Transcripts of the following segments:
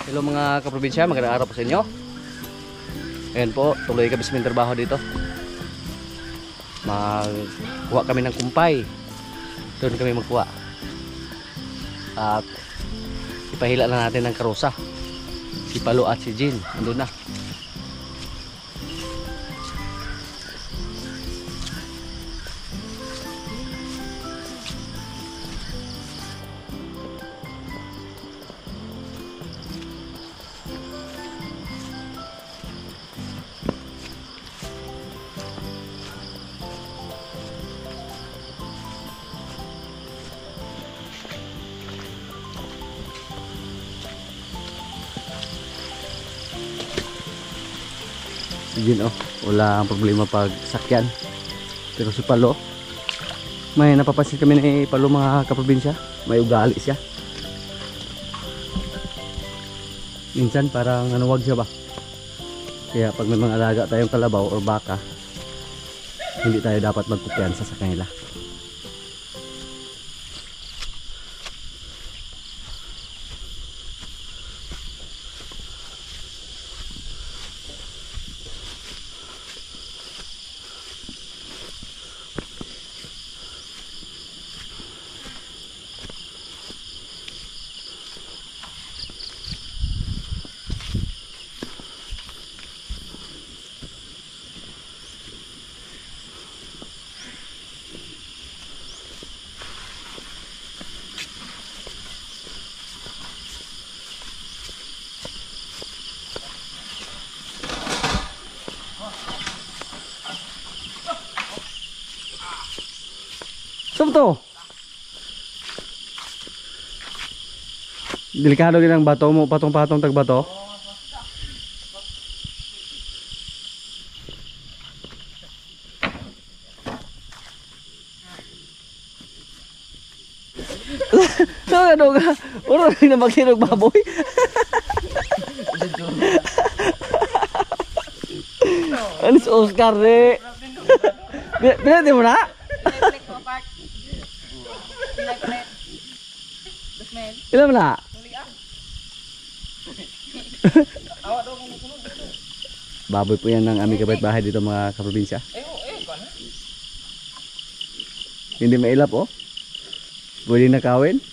Hello mga kaprobinsya, magandang araw po sa inyo. Ayan po, tuloy kami sa trabaho dito. Magkuha kami ng kumpay. Doon kami magkuha. At ipahila na natin ng karusa. Si Palo at si Jean, andun na. Yun wala ang problema pag sakyan. Pero si Palo, may napapansin kami ni Palo mga kaprobinsya, may ugali siya. Minsan parang nanuwag siya ba. Kaya pag may mga alaga tayong kalabaw o baka, hindi tayo dapat magkumpiyansa sa kanila. Saan to? Delikado din ang bato mo, patong-patong tagbato. Saan ano ka? Uro na magsinog baboy. Ano si Oscar eh? Pinati mo na? Ilan mo na? Baboy po yan ng aming kapitbahay dito mga kaprobinsya. Hindi mailap pwede nakawin.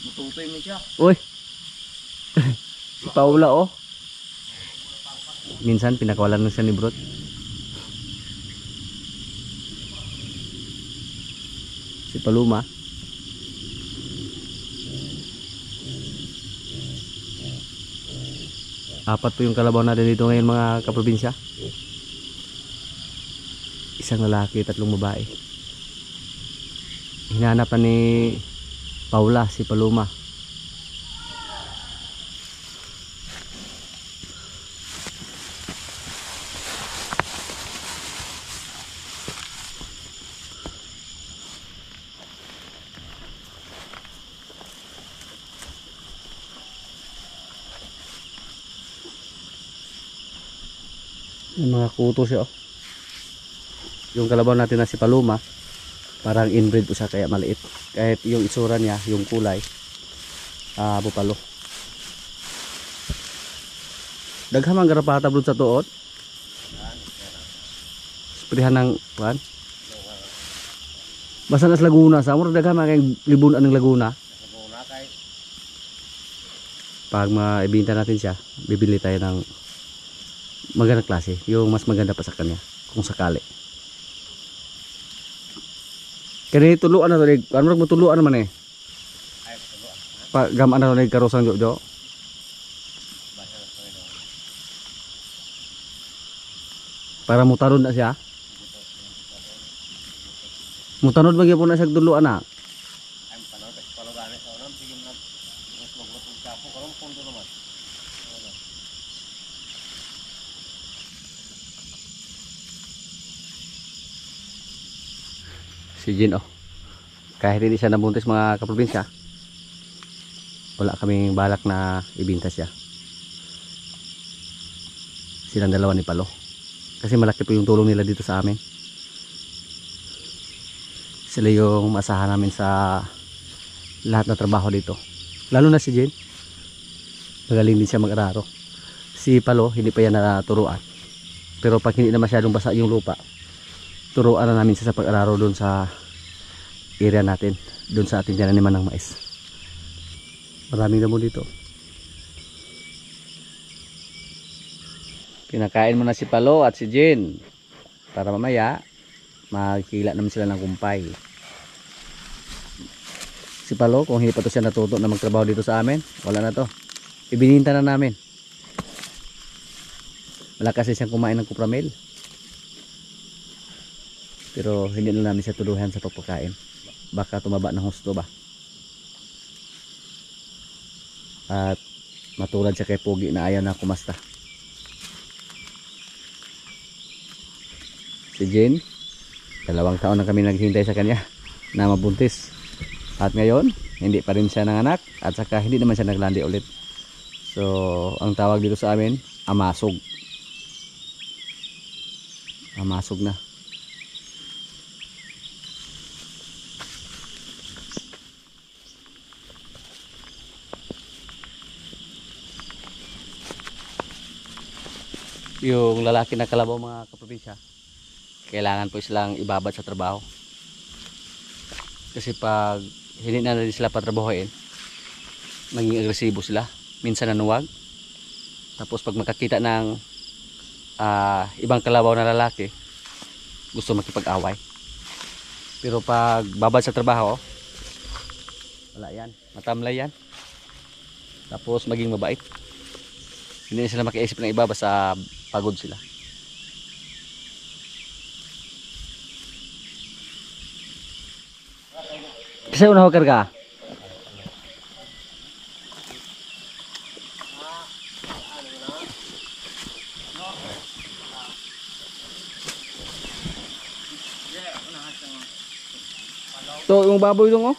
Matutoy mo siya. Uy. Si Paula minsan pinakawalan na siya ni Brot. Si Paluma. Apat po yung kalabaw natin dito ngayon mga kaprobinsya. Isang lalaki, 3 babae. Hinanap na ni Paula si Paluma. Yung mga kuto siya Yung kalabaw natin na si Paluma, parang inbred po siya kaya maliit. Kahit yung itsura niya, yung kulay, bupalo. Daghamang garapata bro sa tuot. Sprihan ng pan. Basta nas Laguna sa mura daghamang kay libunan ng Laguna. Pag maibenta natin siya, bibili tayo ng magandang klase, yung mas maganda pa sa kanya kung sakali. Kani tuluan na to, ano mo tuluan naman pa gamaan na to karosang jojo. Para mutarod na siya. Mutanod ba gyapon na siya tuluan na? Si Jean kahit hindi siya nabuntis mga kaprobinsya, wala kaming balak na ibinta siya. Silang dalawa ni Palo kasi malaki po yung tulong nila dito sa amin. Sila yung maasahan namin sa lahat na trabaho dito. Lalo na si Jen. Magaling din siya mag-araro. Si Palo, hindi pa yan naturuan. Pero pag hindi na masyadong basa yung lupa, turuan na namin siya sa pag-araro doon sa area natin. Doon sa ating tinaniman ng mais. Maraming damo dito. Kinakain mo na si Palo at si Jen. Para mamaya, magkila naman sila ng kumpay. Si Palo, kung hindi pa to siya natuto na magtrabaho dito sa amin, wala na to. Ibininta na namin. Wala kasi siyang kumain ng kupramel. Pero hindi na namin siya tuluhan sa pagpakain. Baka tumaba ng husto ba. At matulad siya kay Pogi na ayaw na kumasta. Si Jen, 2 taon na kami naghintay sa kanya na mabuntis. At ngayon, hindi pa rin siya nanganak at saka hindi naman siya naglandi ulit. So, ang tawag dito sa amin, amasog. Amasog na. Yung lalaki na kalabaw mga kaprobinsya, kailangan po silang ibabad sa trabaho. Kasi pag hindi na rin sila patrabahoin, maging agresibo sila. Minsan nanuwag. Tapos pag makakita ng ibang kalabaw na lalaki, gusto makipag-away. Pero pag babad sa trabaho, wala yan. Matamlay yan. Tapos maging mabait. Hindi na sila makiisip ng iba basta pagod sila. Kasi una ho karga. To yung baboy dong oh.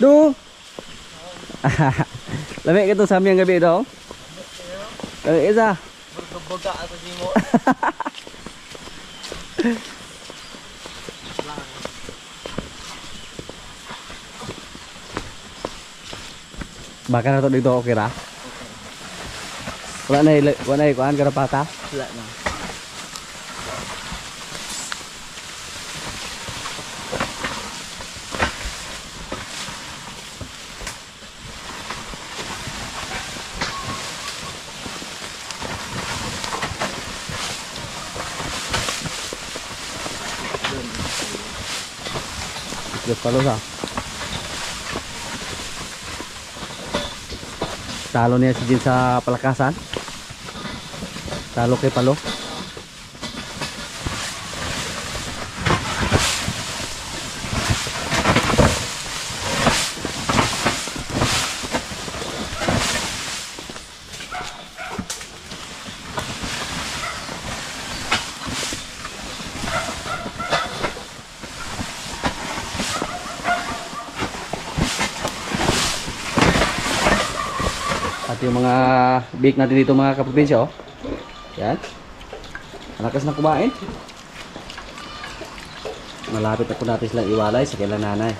Do. Lamig ka to sa aming gabi dong. Lamig isa. Bergebaga atau jimo. Baka na to dito okay ra. Wala na kuan karapata. Wala na. Diyos Palo sa. Talo niya si Jin sa palakasan. Talo kay Palo. At yung mga bake natin dito mga kaprobinsya oh. Yan. Malakas na kumain. Malapit na po natin silang iwalay sa kailan nanay.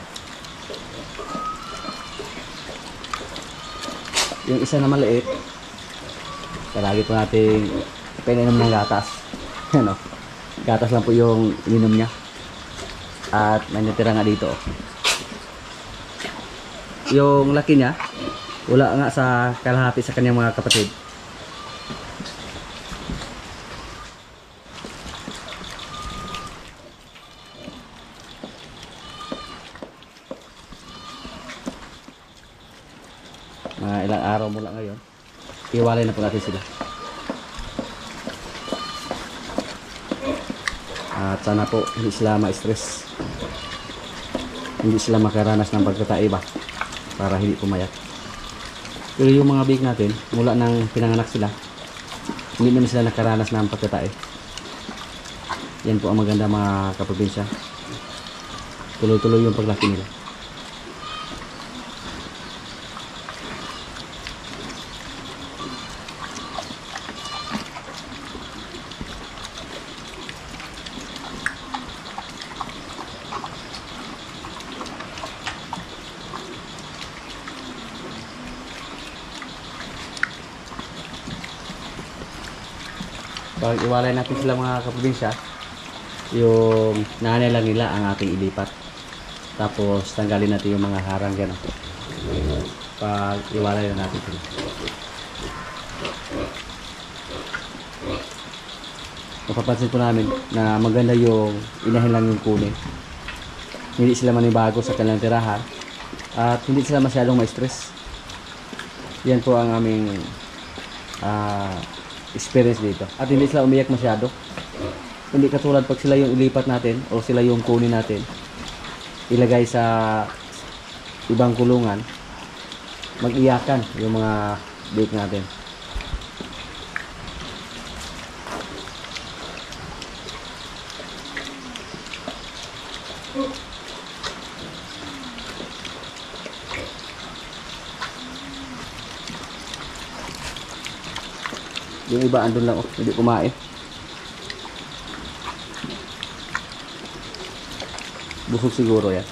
Yung isa na maliit, palagi po natin pininom ng gatas. Ano? Gatas lang po yung ininom niya. At may natira nga dito. Yung laki niya, wala nga sa kalahati sa kanyang mga kapatid. Mga ilang araw mula ngayon, iwalay na po natin sila. At sana po hindi sila ma-stress, hindi sila makaranas ng pagkataiba para hindi pumayat. Pero yung mga big natin, mula nang pinanganak sila, hindi naman sila nakaranas ng pagkatae. Yan po ang maganda mga kaprobinsya. Tuloy-tuloy yung paglaki nila. Pag iwalay natin sila mga kaprobinsya, yung nanay lang nila ang ating ilipat. Tapos tanggalin natin yung mga harang gano'n. Pag iwalay na natin sila. Mapapansin po namin na maganda yung inahin lang yung kunin. Hindi sila manibago sa kanilang tirahan at hindi sila masyadong ma-stress. Yan po ang aming experience dito. At hindi sila umiyak masyado. Hindi katulad pag sila yung ilipat natin o sila yung kunin natin, ilagay sa ibang kulungan, mag-iyakan yung mga bake natin. Yung iba andun lang, hindi kumain. Busog siguro yan.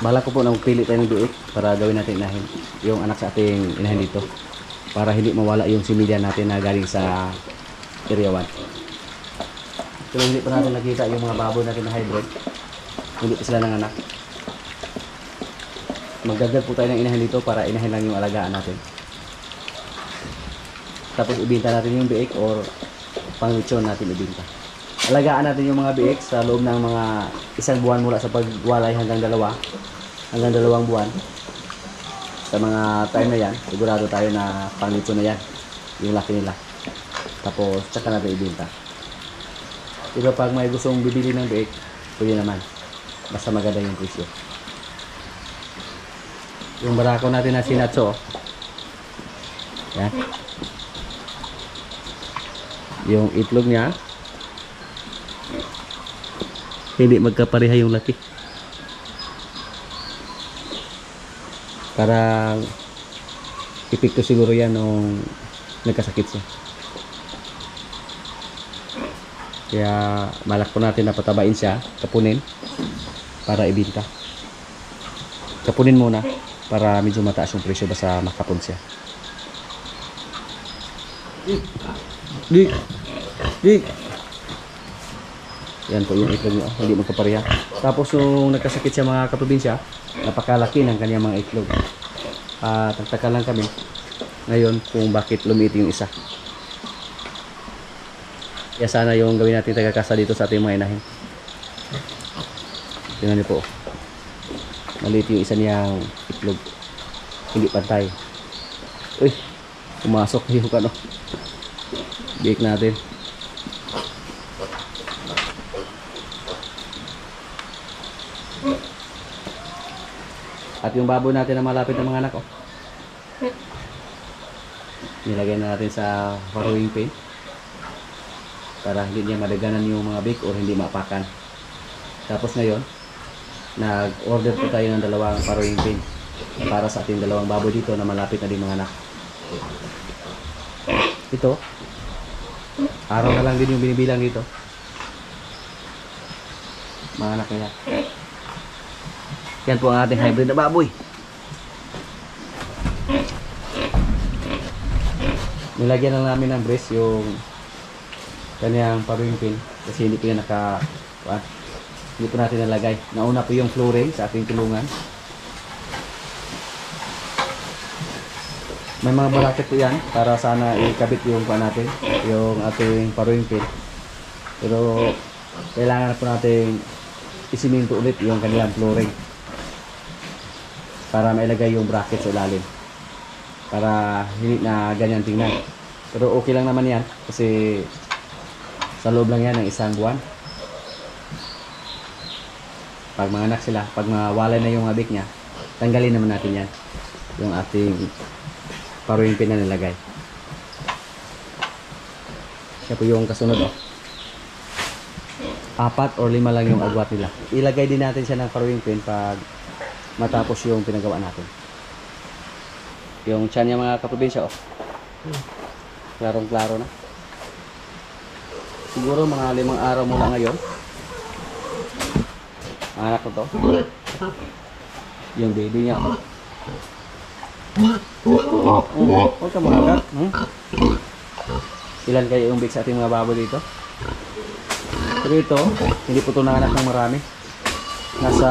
Bahala ko po na magpili tayo ng duit para gawin natin inahin. Yung anak sa ating inahin dito. Para hindi mawala yung similya natin na galing sa Area 1. Pero hindi pa natin nakita yung mga baboy natin na hybrid. Hindi pa sila nanganak. Magdagdag po tayo ng inahin dito para inahin lang yung alagaan natin. Tapos ibenta natin yung biik or pang-lechon natin ibenta. Alagaan natin yung mga biik sa loob ng mga isang buwan mula sa pagwalay hanggang 2 buwan. Sa mga time na yan, sigurado tayo na pang-lechon na yan, yung laki nila. Tapos tsaka natin ibenta. Pero pag may gustong bibili ng biik, pwede naman. Basta maganda yung presyo. Yung barako natin na sinatso, yan. Yung itlog niya hindi magkapareha yung laki. Parang epekto siguro yan nung nagkasakit siya. Kaya malak po natin na patabain siya, kapunin para ibenta. Kapunin muna para medyo mataas yung presyo basta makapon siya. Dik. Yan po yung itlog niya, hindi magkapareha. Tapos nung nagkasakit siya mga kaprobinsya, napakalaki ng kanyang mga itlog. Tagtaka lang kami ngayon kung bakit lumiit yung isa. Kaya sana yung gawin natin tagakasa dito sa ating mga inahin. Tingnan niyo po. Maliit yung isa niyang itlog. Hindi pantay. Uy, pumasok yung ano. Bake natin. At yung baboy natin na malapit ng mga anak, nilagay na natin sa farrowing pen para hindi niya madaganan yung mga bake or hindi maapakan. Tapos ngayon, nag-order po tayo ng 2 farrowing pen para sa ating 2 baboy dito na malapit na din mga anak. Ito, araw na lang din yung binibilang dito. Mga anak niya. Yan po ang ating hybrid na baboy. Nilagyan lang namin ng brace yung kanyang paring pin kasi hindi pa yan hindi pa natin nalagay. Nauna po yung flooring sa ating tulungan. May mga bracket po yan para sana ikabit yung natin, yung ating paring pin. Pero kailangan po natin isiminto ulit yung kanilang flooring para mailagay yung bracket sa ilalim para hindi na ganyan tingnan. Pero okay lang naman yan kasi sa loob lang yan ng isang buwan. Pag manganak sila, pag mawalay na yung abik niya, tanggalin naman natin yan yung ating paruing pin na nilagay. Siya po yung kasunod. 4 or 5 lang yung agwat nila. Ilagay din natin siya ng paruing pin pag matapos yung pinagawa natin. Yung tiyan niya mga kaprobinsya, klarong klaro na. Siguro mga 5 araw mula ngayon. Anak ko to. Yung baby niya. Huwag ka mga Ilan kayo yung big sa ating mga baboy dito? Pero ito, hindi po ito nanganak ng marami. Nasa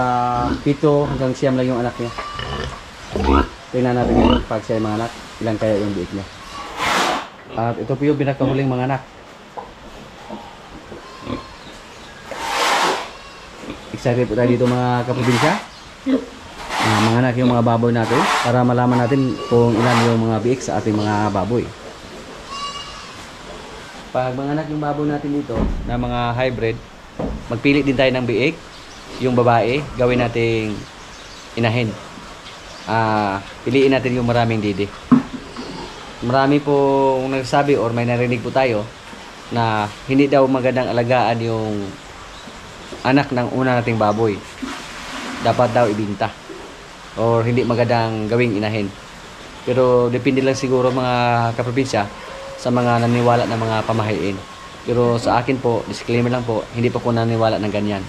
7 hanggang 9 lang yung anak niya. Tingnan natin ngayon pag siya yung mga anak, ilan kaya yung biik niya. At ito po yung pinakahuling mga anak. Excited po tayo dito mga kaprobinsya. Mga anak yung mga baboy natin para malaman natin kung ilan yung mga biik sa ating mga baboy. Pag mga anak yung baboy natin dito na mga hybrid, magpili din tayo ng biik. Yung babae, gawin nating inahin. Piliin natin yung maraming didi. Marami po nagsasabi or may narinig po tayo na hindi daw magandang alagaan yung anak ng una nating baboy. Dapat daw ibinta or hindi magandang gawing inahin. Pero depende lang siguro mga kaprobinsya sa mga naniwala ng mga pamahiin. Pero sa akin po, disclaimer lang po, hindi pa po naniwala ng ganyan.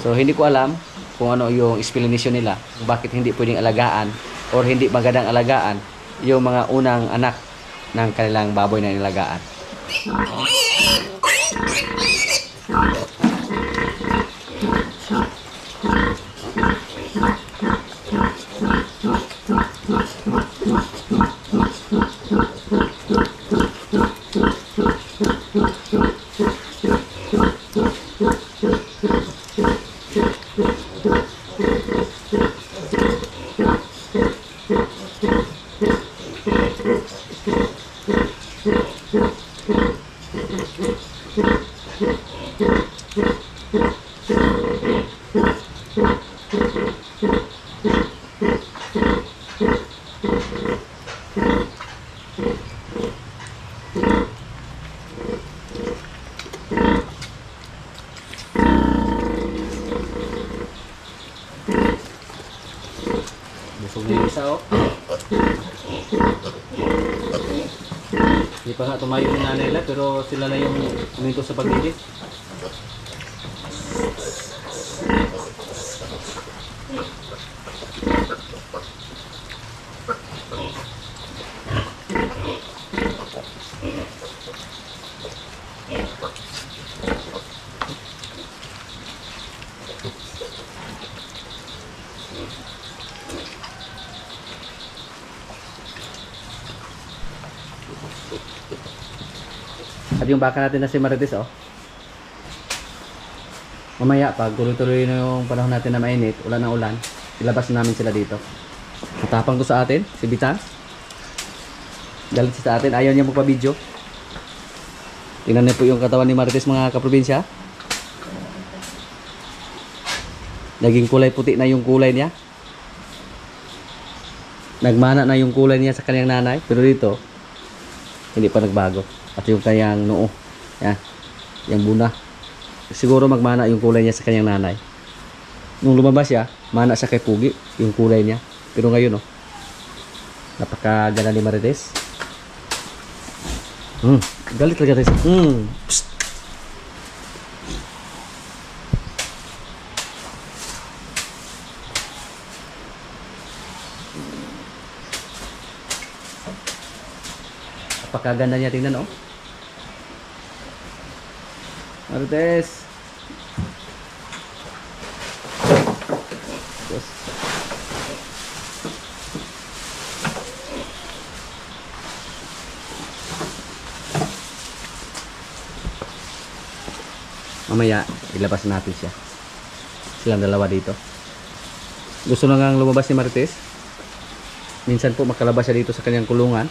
So hindi ko alam kung ano yung explanation nila kung bakit hindi pwedeng alagaan or hindi magandang alagaan yung mga unang anak ng kanilang baboy na nilagaan. Busog na yung isa, oh. Hindi pa nga tumayo yung nanay nila, pero sila na yung uminto sa pagdidis. At yung baka natin na si Marites, oh. Mamaya, pag tuloy-tuloy na yung panahon natin na mainit, ulan na ulan, ilabas namin sila dito. Matapang to sa atin, si Bitan. Galit sa atin, ayaw niya magpa-video. Tingnan niyo po yung katawan ni Marites mga kaprobinsya. Naging kulay puti na yung kulay niya. Nagmana na yung kulay niya sa kanyang nanay, pero dito, hindi pa nagbago. At yung kanyang noo, yan, yung buna, siguro magmana yung kulay niya sa kanyang nanay. Nung lumabas siya, mana siya kay Pugi yung kulay niya. Pero ngayon, oh, napakaganda ni Marites. Galit talaga tayo. Psst. Napakaganda niya tingnan, oh. Marites. Yes. Mamaya ilabas natin siya. Silang dalawa dito. Gusto na ngang lumabas ni Marites. Minsan po makalabas siya dito sa kanyang kulungan.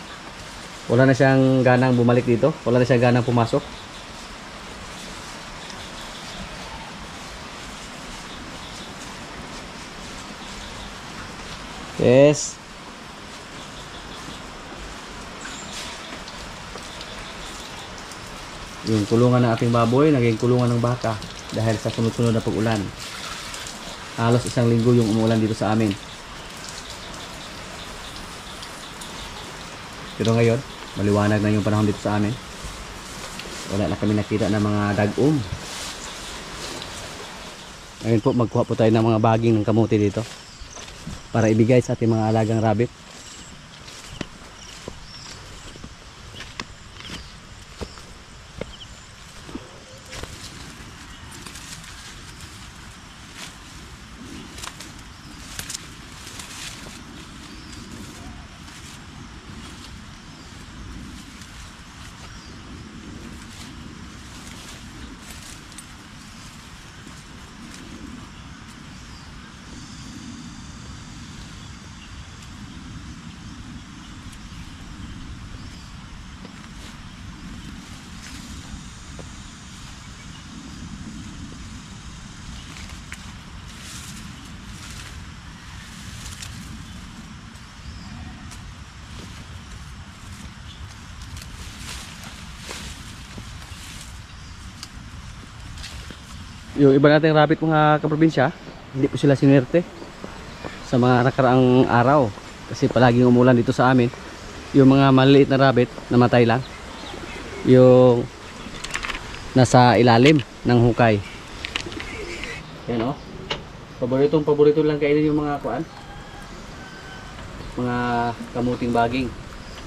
Wala na siyang ganang bumalik dito. Wala na siyang ganang pumasok. Yes. Yung kulungan ng ating baboy naging kulungan ng baka dahil sa sunod-sunod na pag-ulan. Halos 1 linggo yung umulan dito sa amin. Pero ngayon, maliwanag na yung panahon dito sa amin. Wala na kami nakita ng mga dagom. Ngayon po, magkuha po tayo ng mga baging ng kamuti dito para ibigay sa ating mga alagang rabbit. Yung iba nating rabbit mga kaprobinsya, hindi po sila sinwerte sa mga nakaraang araw kasi palaging umulan dito sa amin. Yung mga maliliit na rabbit namatay lang, yung nasa ilalim ng hukay. Yan, oh. Paborito lang kainin yung mga kuan, mga kamuting baging,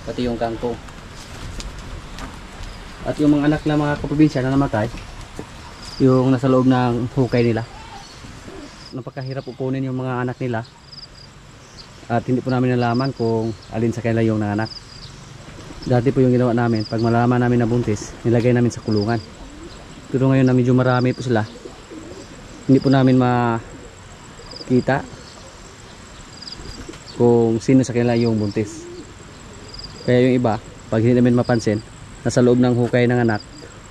pati yung kangkong. At yung mga anak na mga kaprobinsya na namatay, yung nasa loob ng hukay nila. Napakahirap kukunin yung mga anak nila at hindi po namin nalaman kung alin sa kanila yung nanganak. Dati po yung ginawa namin, pag malaman namin na buntis, nilagay namin sa kulungan. Pero ngayon na medyo marami po sila, hindi po namin makita kung sino sa kanila yung buntis. Kaya yung iba, pag hindi namin mapansin, nasa loob ng hukay ng anak,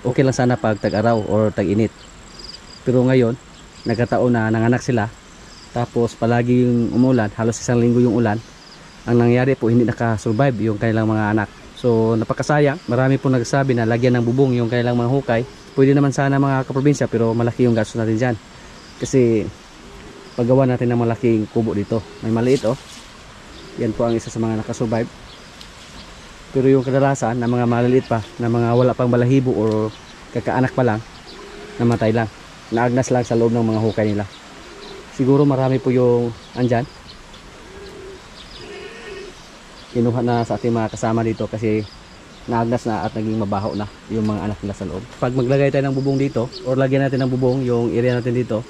okay lang sana pag tag-araw or tag-init. Pero ngayon, nagkataon na nanganak sila, tapos palagi yung umulan, halos 1 linggo yung ulan. Ang nangyari po, hindi nakasurvive yung kanilang mga anak. So napakasayang. Marami po nagsabi na lagyan ng bubong yung kanilang mga hukay. Pwede naman sana mga kaprobinsya, pero malaki yung gastos natin dyan. Kasi paggawa natin ng malaking kubo dito, may maliit, oh. Yan po ang isa sa mga nakasurvive. Pero yung kadalasan na mga maliliit pa, na mga wala pang balahibo or kakaanak pa lang, namatay lang, naagnas lang sa loob ng mga hukay nila. Siguro marami po yung andyan, kinuha na sa ating mga kasama dito kasi naagnas na at naging mabaho na yung mga anak nila sa loob. Pag maglagay tayo ng bubong dito or lagyan natin ng bubong yung area natin dito,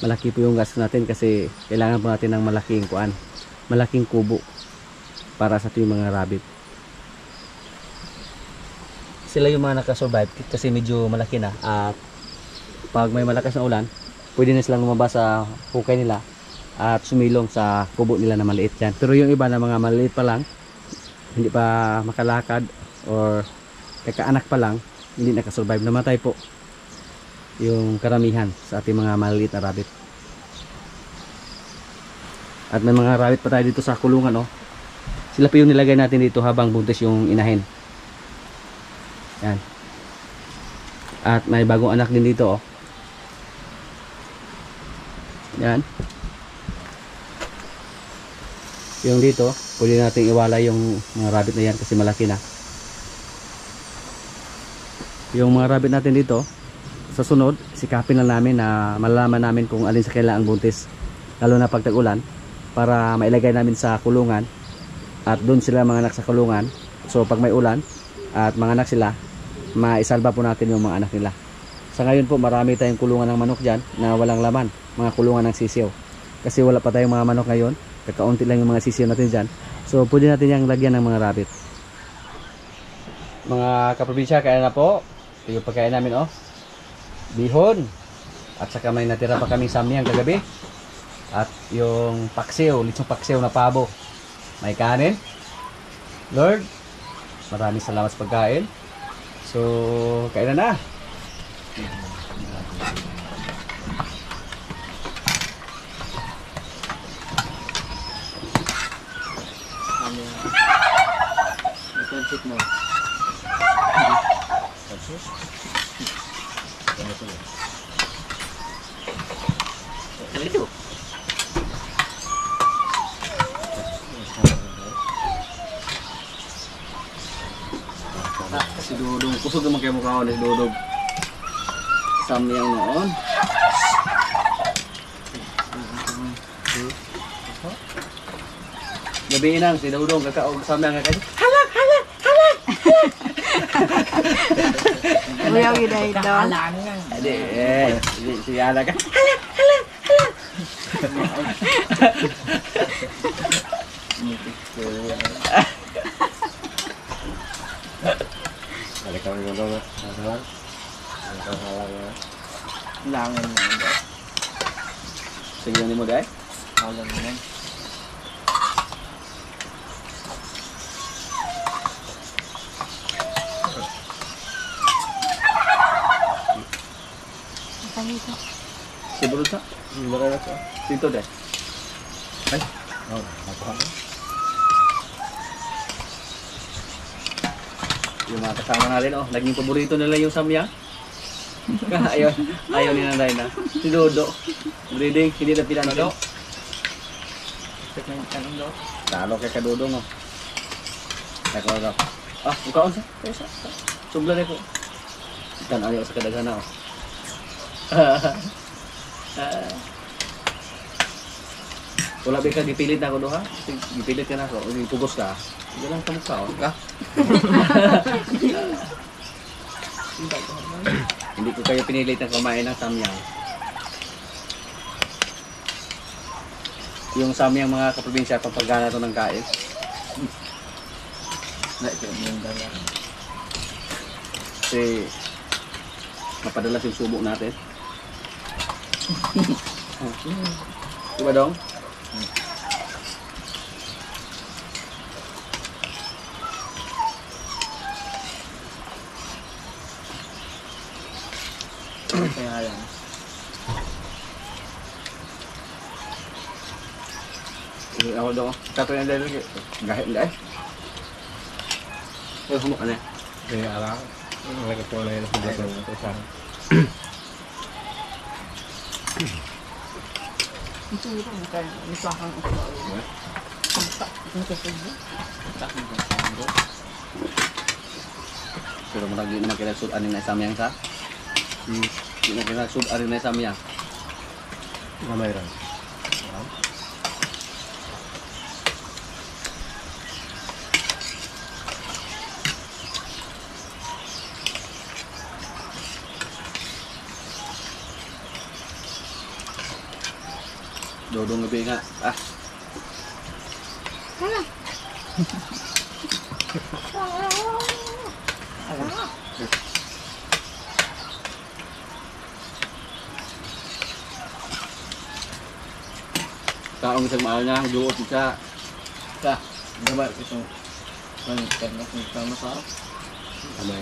malaki po yung gastos natin kasi kailangan po natin ng malaking kubo para sa ating mga rabbit. Sila yung mga nakasurvive kasi medyo malaki na at pag may malakas na ulan, pwede na silang lumabas sa hukay nila at sumilong sa kubo nila na maliit yan. Pero yung iba na mga maliit pa lang, hindi pa makalakad or kakaanak pa lang, hindi nakasurvive, namatay po yung karamihan sa ating mga maliit na rabbit. At may mga rabbit pa tayo dito sa kulungan, oh. Sila po yung nilagay natin dito habang buntis yung inahin. Yan. At may bagong anak din dito, oh. Yan. Yung dito, pwede natin iwala yung mga rabbit na yan kasi malaki na. Yung mga rabbit natin dito, sa sunod, sikapin lang namin na malalaman namin kung alin sa kanila ang buntis. Lalo na pag tag-ulan, para mailagay namin sa kulungan at doon sila mga anak sa kulungan. So pag may ulan, at mga anak sila, maisalba po natin yung mga anak nila. Sa ngayon po, marami tayong kulungan ng manok dyan na walang laman, mga kulungan ng sisiw. Kasi wala pa tayong mga manok ngayon, kakaunti lang yung mga sisiw natin dyan. So pwede natin yung lagyan ng mga rabbit. Mga kaprobinsya, kaya na po. Ito yung pagkain namin, oh. Bihon. At saka may natira pa kaming samyang kagabi. At yung paksiw, litsong paksiw na pabo. May kanin. Lord, maraming salamat sa pagkain. So, kain na. Ikonsit mo. Ito. Si Dudong, kusog naman kayo mukha ko ni Dudong. Samyang noon. Gabi nang si Dudong kakaog samyang kakain. Uyaw yun ay ito. Hindi, si Ala ka. Balik kami dulu nggak? Langan nggak? Sige ni mo dai. Langan nggak? Siguro sa. Dito dai. Ay. Oh, apa? Yung mga kasama natin, oh, naging paborito nila yung samyang. ayaw ni Nanay na. Si Dodo. Breeding, hindi na pinansin. Talo kay Kadudong, oh. Ako daw. Ah, ukaon sa. Subla na ko. Ikan ayaw sa kadagana, oh. Wala ba ka gipilit na ako doon, ha? Gipilit ka na ako. Pugos ka. Hindi lang ka mukha, oh. Ka? Hindi ko kayo pinilit na kumain ng samyang. Yung samyang mga kaprobinsya, pampagana to ng kain. Kasi mapadalas yung subo natin. Diba dong? Kaya yan. Ako dong. Kato yung dahil lagi. Gahit dahil. Eh, humok ka na. Kaya alam. Mereka boleh langsung besar. Ito ito bukan misahan ako. Sampak ng kasugbo. Pero marag di naman kailang sudanin na samyang sa. Di na kailang sudanin na samyang. Ramai orang. Dodong gabi nga. Ah. Taong isang mahal na, duot isa. Coba itu kan karena sama sama. Ramai.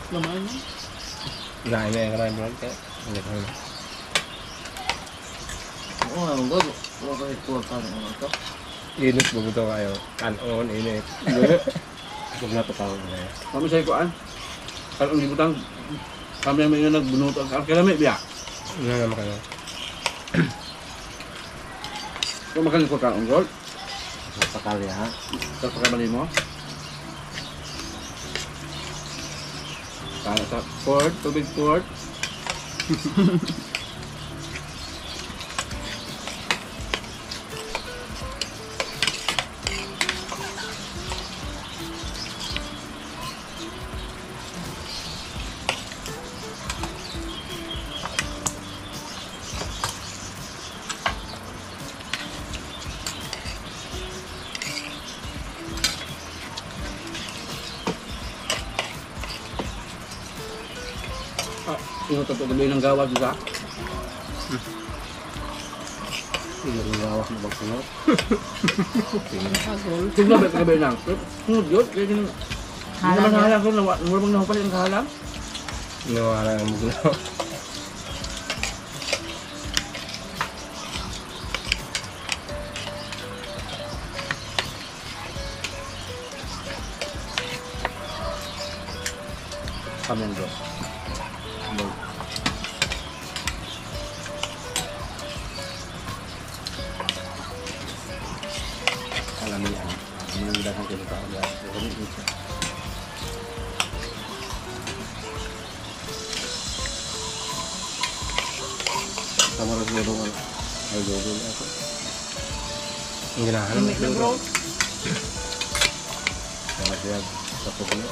Naman. Nah ini yang ramai berarti. Ini. Oo, ang godo. Wala ka ito ang ito. Init begitu kayo. Kanon init. Huwag na tatawa na. Kami sa ikuan. Kalau ang ibutang, kami ang mga nagbunuto. Kaya may biya. Ano naman kayo? Kung makalikot ka ang gold, Pakali ha. tapos pakabali mo. Kaya sa port, tubig port. Inutot ko gabi ng gawa juga. Yung gawas na magsunod. Agol. Sigla ba gabi nang? Sunod yun. Kaya ganun. Hindi naman halang ko. Mura bang nahupalit ang kahalang? Nawala ang muglaw. Kamen bro. Alam niya. Ang dagang ko dito. Sama rin yung doon. Ay, doon ako. Ang ginahanap Limit na bro. Sama siya sa puno.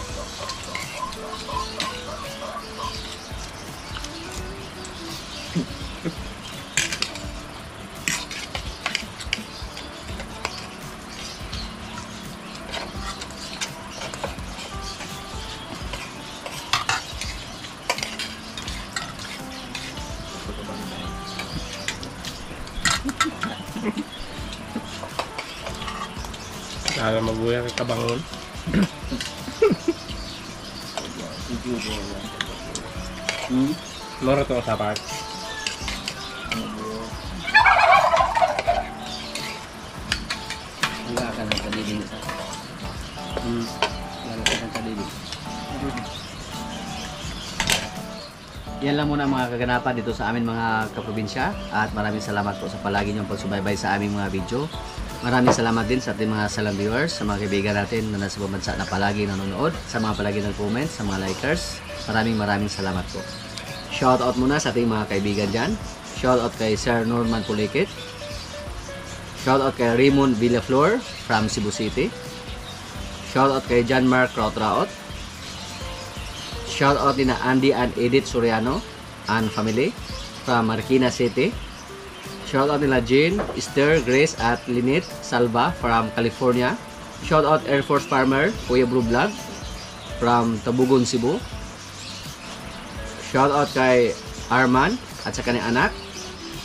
Sana mabuhay ka kabangon. Moro to sa part. Wala ka ng kadiling sa. Wala ka ng kadiling. Yan lang muna ang mga kaganapan dito sa amin mga kaprobinsya at maraming salamat po sa palagi niyong pagsubaybay sa aming mga video. Maraming salamat din sa ating mga salang viewers, sa mga kaibigan natin na nasa bansa na palagi nanonood, sa mga palagi nag-comment, sa mga likers. Maraming salamat po. Shout out muna sa ating mga kaibigan dyan. Shout out kay Sir Norman Pulikit. Shout out kay Raymond Villaflor from Cebu City. Shout out kay John Mark Krautraot. Shout out din na Andy and Edith Soriano and family from Marikina City. Shout out nila Jane, Esther, Grace at Lynette Salva from California. Shout out Air Force Farmer, Kuya Bro Vlog from Tabugon, Cebu. Shout out kay Arman at sa kanyang anak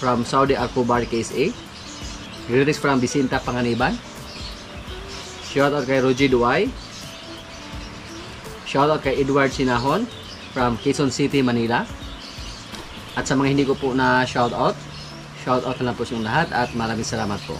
from Saudi Alcobar, KSA. Greetings from Bisinta, Panganiban. Shout out kay Roger Duay. Shout out kay Edward Sinahon from Quezon City, Manila. At sa mga hindi ko po na shout out na lang po sa lahat at maraming salamat po.